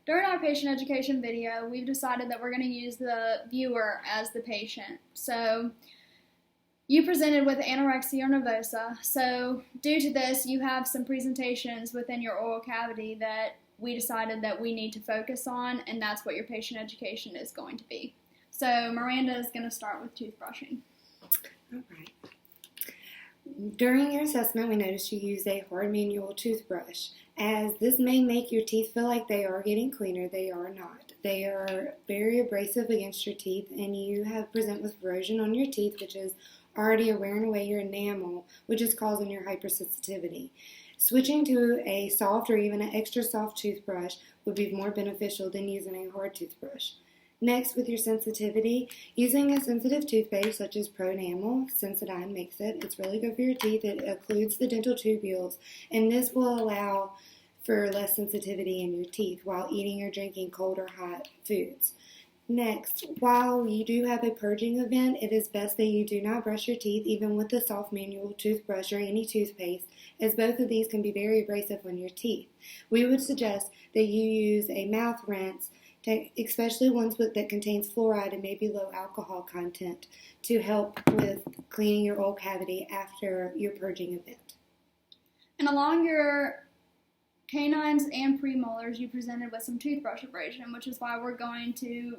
During our patient education video, we've decided that we're going to use the viewer as the patient. So you presented with anorexia or nervosa. So due to this, you have some presentations within your oral cavity that we decided that we need to focus on, and that's what your patient education is going to be. So Miranda is going to start with toothbrushing. All right. During your assessment, we noticed you used a hard manual toothbrush. As this may make your teeth feel like they are getting cleaner, they are not. They are very abrasive against your teeth, and you have present with erosion on your teeth, which is already wearing away your enamel, which is causing your hypersensitivity. Switching to a soft or even an extra soft toothbrush would be more beneficial than using a hard toothbrush. Next, with your sensitivity, using a sensitive toothpaste such as Pro-Enamel, Sensodyne makes it. It's really good for your teeth. It occludes the dental tubules, and this will allow for less sensitivity in your teeth while eating or drinking cold or hot foods. Next, while you do have a purging event, it is best that you do not brush your teeth even with the soft manual toothbrush or any toothpaste, as both of these can be very abrasive on your teeth. We would suggest that you use a mouth rinse, especially ones that contains fluoride and maybe low alcohol content, to help with cleaning your oral cavity after your purging event. And along your canines and premolars, you presented with some toothbrush abrasion, which is why we're going to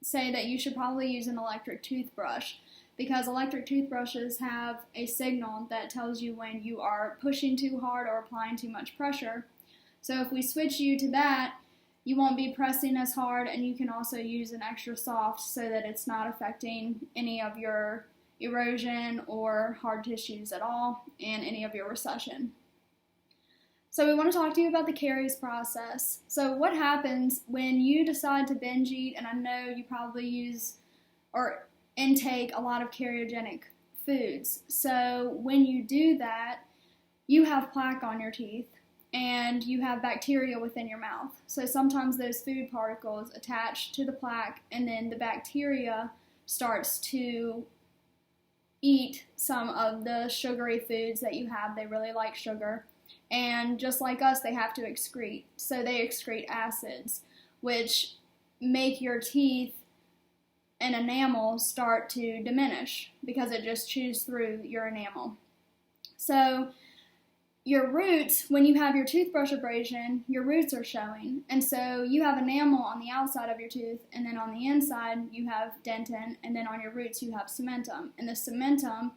say that you should probably use an electric toothbrush, because electric toothbrushes have a signal that tells you when you are pushing too hard or applying too much pressure. So if we switch you to that, you won't be pressing as hard, and you can also use an extra soft so that it's not affecting any of your erosion or hard tissues at all and any of your recession. So we want to talk to you about the caries process. So what happens when you decide to binge eat, and I know you probably use or intake a lot of cariogenic foods. So when you do that, you have plaque on your teeth, and you have bacteria within your mouth. So sometimes those food particles attach to the plaque, and then the bacteria starts to eat some of the sugary foods that you have. They really like sugar. And just like us, they have to excrete. So they excrete acids, which make your teeth and enamel start to diminish because it just chews through your enamel. So your roots, when you have your toothbrush abrasion, your roots are showing. And so you have enamel on the outside of your tooth, and then on the inside you have dentin, and then on your roots you have cementum. And the cementum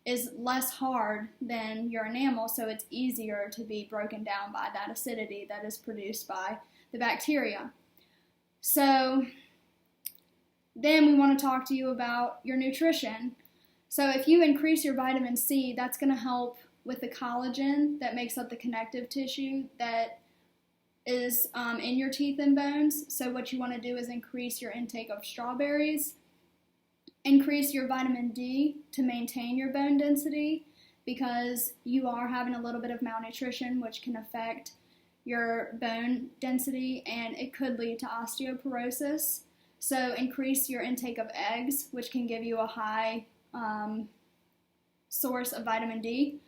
is less hard than your enamel, so it's easier to be broken down by that acidity that is produced by the bacteria. So then we want to talk to you about your nutrition. So if you increase your vitamin C, that's going to help with the collagen that makes up the connective tissue that is in your teeth and bones. So what you want to do is increase your intake of strawberries, increase your vitamin D to maintain your bone density, because you are having a little bit of malnutrition, which can affect your bone density, and it could lead to osteoporosis. So increase your intake of eggs, which can give you a high source of vitamin D.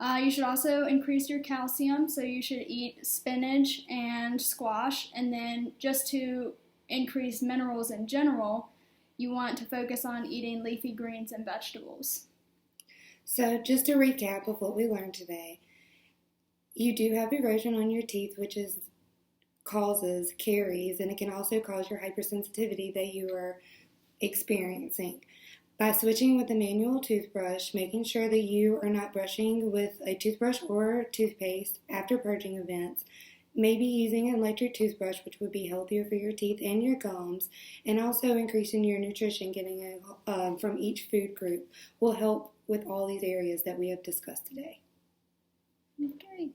You should also increase your calcium, so you should eat spinach and squash. And then just to increase minerals in general, you want to focus on eating leafy greens and vegetables. So just to recap of what we learned today, you do have erosion on your teeth, which causes caries, and it can also cause your hypersensitivity that you are experiencing. By switching with a manual toothbrush, making sure that you are not brushing with a toothbrush or toothpaste after purging events, maybe using an electric toothbrush, which would be healthier for your teeth and your gums, and also increasing your nutrition, getting from each food group, will help with all these areas that we have discussed today. Okay.